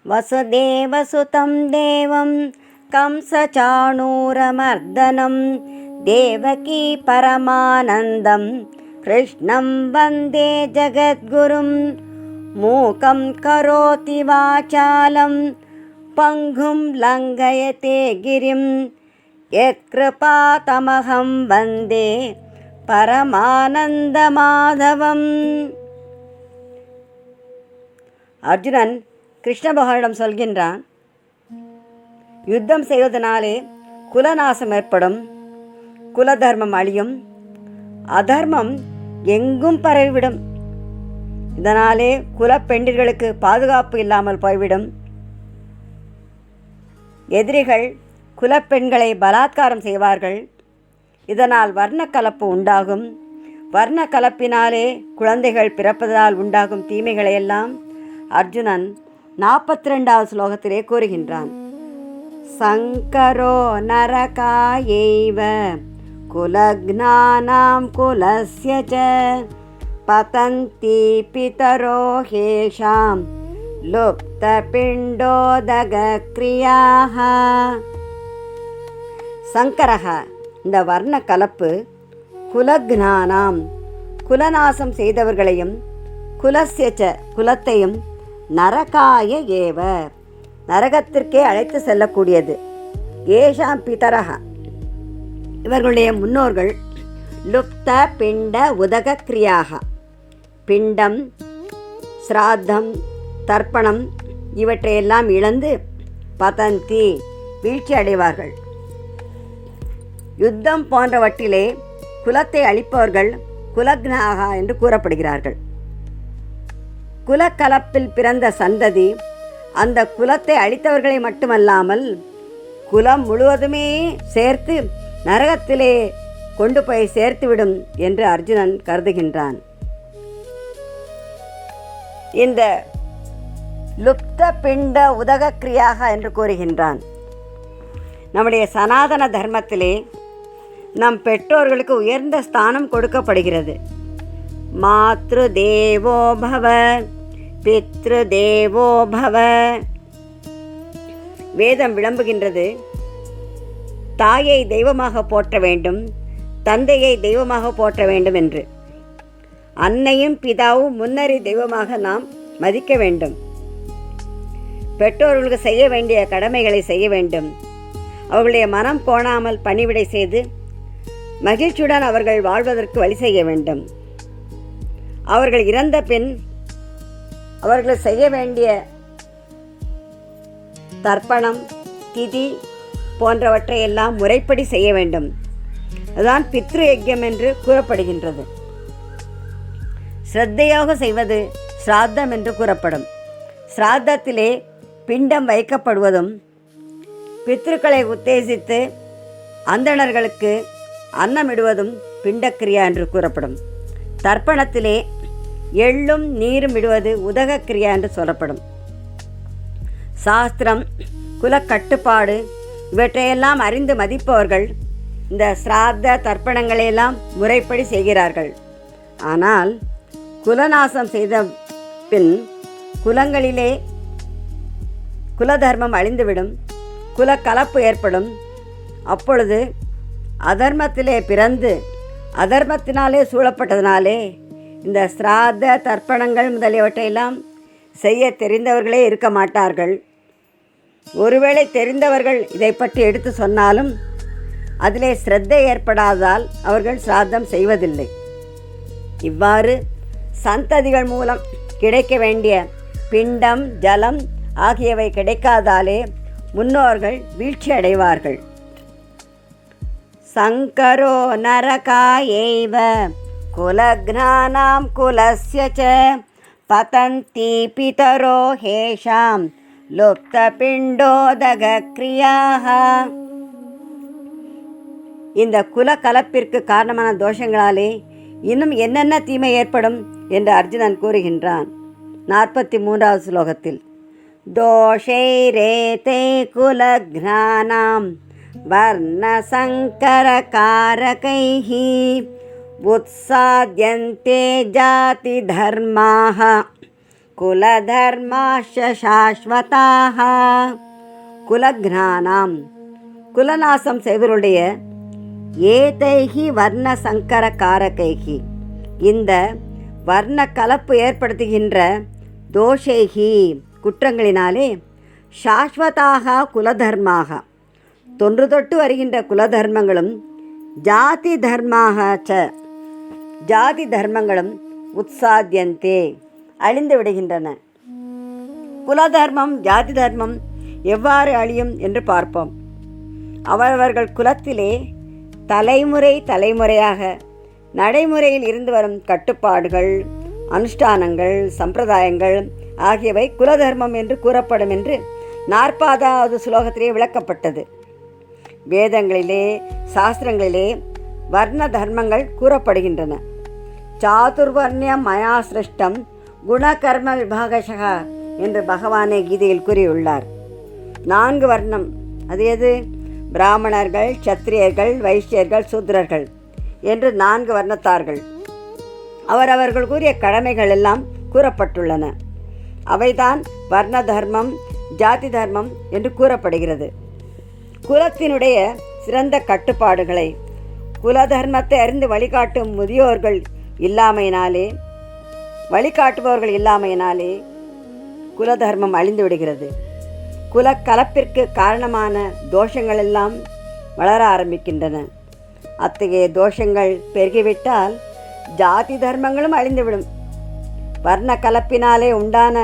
वसुदेवसुतं देवं कंसचाणूरमर्दनं देवकी परमानन्दं कृष्णं वन्दे जगद्गुरुं मूकं करोति वाचालं पङ्गुं लङ्घयते गिरिं यत्कृपातमहं वन्दे பரமானந்தமாதவம். அர்ஜுனன் கிருஷ்ண பகவானிடம் சொல்கின்றான், யுத்தம் செய்வதனாலே குலநாசம் ஏற்படும், குலதர்மம் அழியும், அதர்மம் எங்கும் பரவிவிடும். இதனாலே குலப்பெண்டிர்களுக்கு பாதுகாப்பு இல்லாமல் போய்விடும். எதிரிகள் குலப்பெண்களை பலாத்காரம் செய்வார்கள். இதனால் வர்ணக்கலப்பு உண்டாகும். வர்ண கலப்பினாலே குழந்தைகள் பிறப்பதால் உண்டாகும் தீமைகளையெல்லாம் அர்ஜுனன் 42வது ஸ்லோகத்திலே கூறுகின்றான். சங்கரோ நரகாயைவ குலக்ஞானாம் குலஸ்ய ச பதந்தி பிதரோ ஹேஷாம் லுப்த பிண்டோதக கிரியாஹ. சங்கரஹ, இந்த வர்ண கலப்பு குலக்ஞானாம், குலநாசம் செய்தவர்களையும், குலஸ்யச்ச, குலத்தையும், நரகாய ஏவ, நரகத்திற்கே அழைத்து செல்லக்கூடியது. ஏஷாம் பிதரஹ, இவர்களுடைய முன்னோர்கள், லுப்த பிண்ட உதக கிரியாக, பிண்டம், சிராத்தம், தர்ப்பணம் இவற்றையெல்லாம் இழந்து பதந்தி, வீழ்ச்சி அடைவார்கள். யுத்தம் போன்றவற்றிலே குலத்தை அழிப்பவர்கள் குலக்ஞாக என்று கூறப்படுகிறார்கள். குலக்கலப்பில் பிறந்த சந்ததி அந்த குலத்தை அழித்தவர்களை மட்டுமல்லாமல் குலம் முழுவதுமே சேர்த்து நரகத்திலே கொண்டு போய் சேர்த்துவிடும் என்று அர்ஜுனன் கருதுகின்றான். இந்த லுப்த பிண்ட உதக கிரியாக என்று கூறுகின்றான். நம்முடைய சனாதன தர்மத்திலே நம் பெற்றோர்களுக்கு உயர்ந்த ஸ்தானம் கொடுக்கப்படுகிறது. மாத்ரு தேவோ பவ பித்ரு தேவோ பவ. வேதம் விளம்புகின்றது, தாயை தெய்வமாக போற்ற வேண்டும், தந்தையை தெய்வமாக போற்ற வேண்டும் என்று. அன்னையும் பிதாவும் முன்னறி தெய்வமாக நாம் மதிக்க வேண்டும். பெற்றோர்களுக்கு செய்ய வேண்டிய கடமைகளை செய்ய வேண்டும். அவர்களுடைய மனம் கோணாமல் பணிவிடை செய்து மகிழ்ச்சியுடன் அவர்கள் வாழ்வதற்கு வழி செய்ய வேண்டும். அவர்கள் இறந்த பின் அவர்கள் செய்ய வேண்டிய தர்ப்பணம், திதி போன்றவற்றையெல்லாம் முறைப்படி செய்ய வேண்டும். அதுதான் பித்ரு யஜ்யம் என்று கூறப்படுகின்றது. ஸ்ரத்தையாக செய்வது ஸ்ராத்தம் என்று கூறப்படும். ஸ்ராத்தத்திலே பிண்டம் வைக்கப்படுவதும், பித்ருக்களை உத்தேசித்து அந்தணர்களுக்கு அன்னமிடுவதும் பிண்டக்கிரியா என்று கூறப்படும். தர்ப்பணத்திலே எள்ளும் நீரும் இடுவது உதகக்கிரியா என்று சொல்லப்படும். சாஸ்திரம், குலக்கட்டுப்பாடு இவற்றையெல்லாம் அறிந்து மதிப்பவர்கள் இந்த சிராத்த தர்ப்பணங்களையெல்லாம் முறைப்படி செய்கிறார்கள். ஆனால் குலநாசம் செய்த பின் குலங்களிலே குலதர்மம் அழிந்துவிடும், குலக்கலப்பு ஏற்படும். அப்பொழுது அதர்மத்திலே பிறந்து அதர்மத்தினாலே சூழப்பட்டதினாலே இந்த சிராத்த தர்ப்பணங்கள் முதலியவற்றையெல்லாம் செய்ய தெரிந்தவர்களே இருக்க மாட்டார்கள். ஒருவேளை தெரிந்தவர்கள் இதை பற்றி எடுத்து சொன்னாலும் அதிலே சிரத்தை ஏற்படாதால் அவர்கள் சிராத்தம் செய்வதில்லை. இவ்வாறு சந்ததிகள் மூலம் கிடைக்க வேண்டிய பிண்டம், ஜலம் ஆகியவை கிடைக்காதாலே முன்னோர்கள் வீழ்ச்சி அடைவார்கள். சங்கரோ நரகாயைவ குலக்ஞானாம் குலஸ்ய ச பதந்தி பிதரோ ஹேஷாம் லுப்த பிண்டோதக கிரியாக. இந்த குல கலப்பிற்கு காரணமான தோஷங்களாலே இன்னும் என்னென்ன தீமை ஏற்படும் என்று அர்ஜுனன் கூறுகின்றான். 43வது ஸ்லோகத்தில் தோஷைரேதே குலக்ஞானாம் வர்ணசங்கரகாரகைஹி உத்சாத்யந்தே ஜாதி தர்மாஹ குலதர்மாஷ சாஸ்வதாக. குலக்ஞானாம் குலநாசம் செய்வருடைய ஏதைகி வர்ண சங்கர காரகைகி இந்த வர்ண கலப்பு ஏற்படுத்துகின்ற தோஷைகி குற்றங்களினாலே சாஸ்வதாக குலதர்மாக தொன்று தொட்டு வருகின்ற குலதர்மங்களும் ஜாதி தர்மாக ஜாதி தர்மங்களும் உத்சாத்தியந்தே அழிந்து விடுகின்றன. குலதர்மம் ஜாதி தர்மம் எவ்வாறு அழியும் என்று பார்ப்போம். அவரவர்கள் குலத்திலே தலைமுறை தலைமுறையாக நடைமுறையில் இருந்து வரும் கட்டுப்பாடுகள், அனுஷ்டானங்கள், சம்பிரதாயங்கள் ஆகியவை குலதர்மம் என்று கூறப்படும் என்று 40வது ஸ்லோகத்திலே விளக்கப்பட்டது. வேதங்களிலே சாஸ்திரங்களிலே வர்ண தர்மங்கள் கூறப்படுகின்றன. சாதுர்வர்ணியம் மயா சிருஷ்டம் குணகர்ம விபாகசக என்று பகவானே கீதையில் கூறியுள்ளார். 4 வர்ணம், அது எது? பிராமணர்கள், சத்திரியர்கள், வைஷ்யர்கள், சூத்ரர்கள் என்று 4 வர்ணத்தார்கள். அவரவர்கள் கூறிய கடமைகள் எல்லாம் கூறப்பட்டுள்ளன. அவைதான் வர்ண தர்மம், ஜாதி தர்மம் என்று கூறப்படுகிறது. குலத்தினுடைய சிறந்த கட்டுப்பாடுகளை, குலதர்மத்தை அறிந்து வழிகாட்டும் முதியோர்கள் இல்லாமையினாலே, வழிகாட்டுபவர்கள் இல்லாமையினாலே குலதர்மம் அழிந்து விடுகிறது. குலக்கலப்பிற்கு காரணமான தோஷங்கள் எல்லாம் வளர ஆரம்பிக்கின்றன. அத்தகைய தோஷங்கள் பெருகிவிட்டால் ஜாதி தர்மங்களும் அழிந்துவிடும். வர்ண கலப்பினாலே உண்டான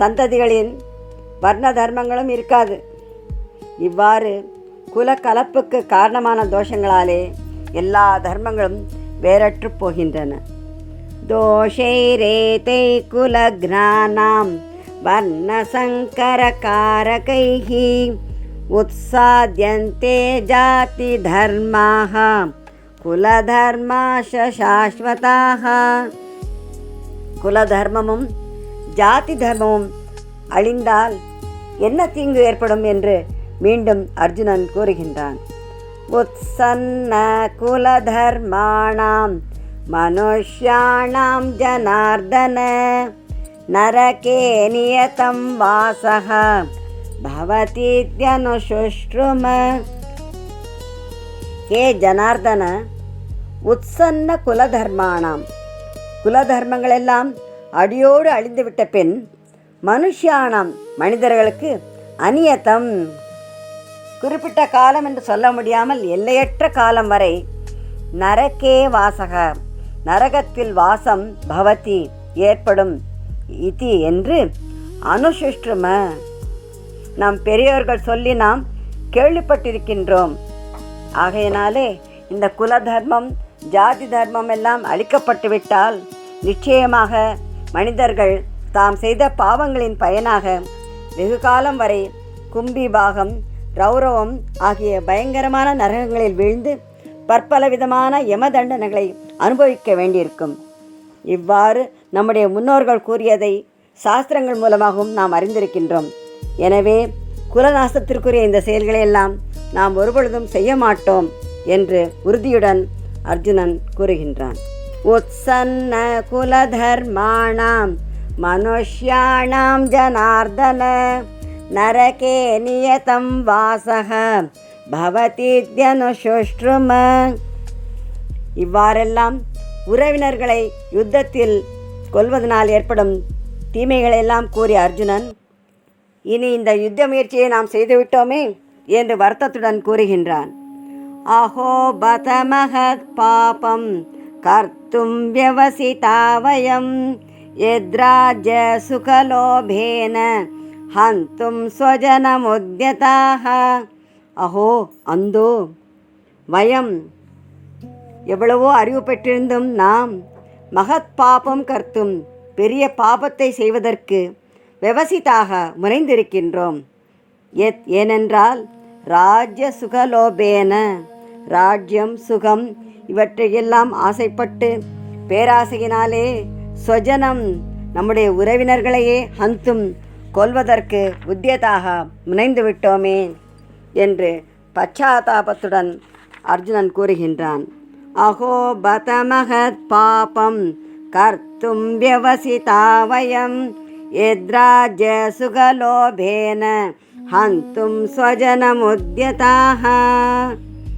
சந்ததிகளின் வர்ண தர்மங்களும் இருக்காது. இவ்வாறு குலக்கலப்புக்கு காரணமான தோஷங்களாலே எல்லா தர்மங்களும் வேறற்று போகின்றன. தோஷைரேதை குலக்ஞானாம் வர்ணசங்கர காரகைஹி உத்சாத்யந்தே ஜாதி தர்மாக குலதர்மாஷ சாஸ்வதாக. குலதர்மமும் ஜாதி தர்மமும் அழிந்தால் என்ன தீங்கு ஏற்படும் என்று மீண்டும் அர்ஜுனன் கூறுகின்றான். உத்சன்ன குலதர்மாணாம் மனுஷ்யாணாம் ஜனார்தன நரகே நியதம் வாசக பவதீத்யனுசுஷ்ரும. ஹே ஜனார்தன, உத்சன்ன குலதர்மாணாம் குலதர்மங்களெல்லாம் அடியோடு அழிந்துவிட்ட பின் மனுஷ்யானாம் மனிதர்களுக்கு அநியதம் குறிப்பிட்ட காலம் என்று சொல்ல முடியாமல் எல்லையற்ற காலம் வரை நரகே வாசக நரகத்தில் வாசம் பவதி ஏற்படும் இதி என்று அனுசுஷ்ரும நம் பெரியோர்கள் சொல்லி நாம் கேள்விப்பட்டிருக்கின்றோம். ஆகையினாலே இந்த குலதர்மம் ஜாதி தர்மம் எல்லாம் அழிக்கப்பட்டுவிட்டால் நிச்சயமாக மனிதர்கள் தாம் செய்த பாவங்களின் பயனாக வெகு காலம் வரை கும்பிபாகம், ரௌரவம் ஆகிய பயங்கரமான நரகங்களில் வீழ்ந்து பற்பல விதமான யம தண்டனைகளை அனுபவிக்க வேண்டியிருக்கும். இவ்வாறு நம்முடைய முன்னோர்கள் கூறியதை சாஸ்திரங்கள் மூலமாகவும் நாம் அறிந்திருக்கின்றோம். எனவே குலநாசத்திற்குரிய இந்த செயல்களை எல்லாம் நாம் ஒருபொழுதும் செய்ய மாட்டோம் என்று உறுதியுடன் அர்ஜுனன் கூறுகின்றான். உத்சன்ன குலதர்மாணாம் மனுஷ்யாணாம் ஜனார்தன நரகே நியதம் வாசக பவதீத்யனுசுஷ்ரும. இவ்வாறெல்லாம் உறவினர்களை யுத்தத்தில் கொல்வதனால் ஏற்படும் தீமைகளெல்லாம் கூறிய அர்ஜுனன், இனி இந்த யுத்த முயற்சியை நாம் செய்துவிட்டோமே என்று வருத்தத்துடன் கூறுகின்றான். அஹோ பதமஹத் பாபம் கர்த்தும் வியவசிதா வயம் யத்ராஜ்ய சுகலோபேன ஹந்தும் ஸ்வஜனமுத்யதாக. அஹோ, அந்தோ, வயம் எவ்வளவோ அறிவு பெற்றிருந்தும் நாம் மகத் பாபம் கர்த்தும் பெரிய பாபத்தை செய்வதற்கு விவசிதாக முனைந்திருக்கின்றோம். ஏனென்றால் ராஜ்ய சுகலோபேன ராஜ்யம், சுகம் இவற்றையெல்லாம் ஆசைப்பட்டு பேராசையினாலே ஸ்வஜனம் நம்முடைய உறவினர்களையே ஹந்தும் கொல்வதற்கு உத்தியதாக முனைந்து விட்டோமே என்று பச்சாதாபத்துடன் அர்ஜுனன் கூறுகின்றான். அஹோ பதமஹத் பாபம் கர்த்தும் வியவசிதா வயம் यद्राज्यसुखलोभेन हन्तुं स्वजनमुद्यताः।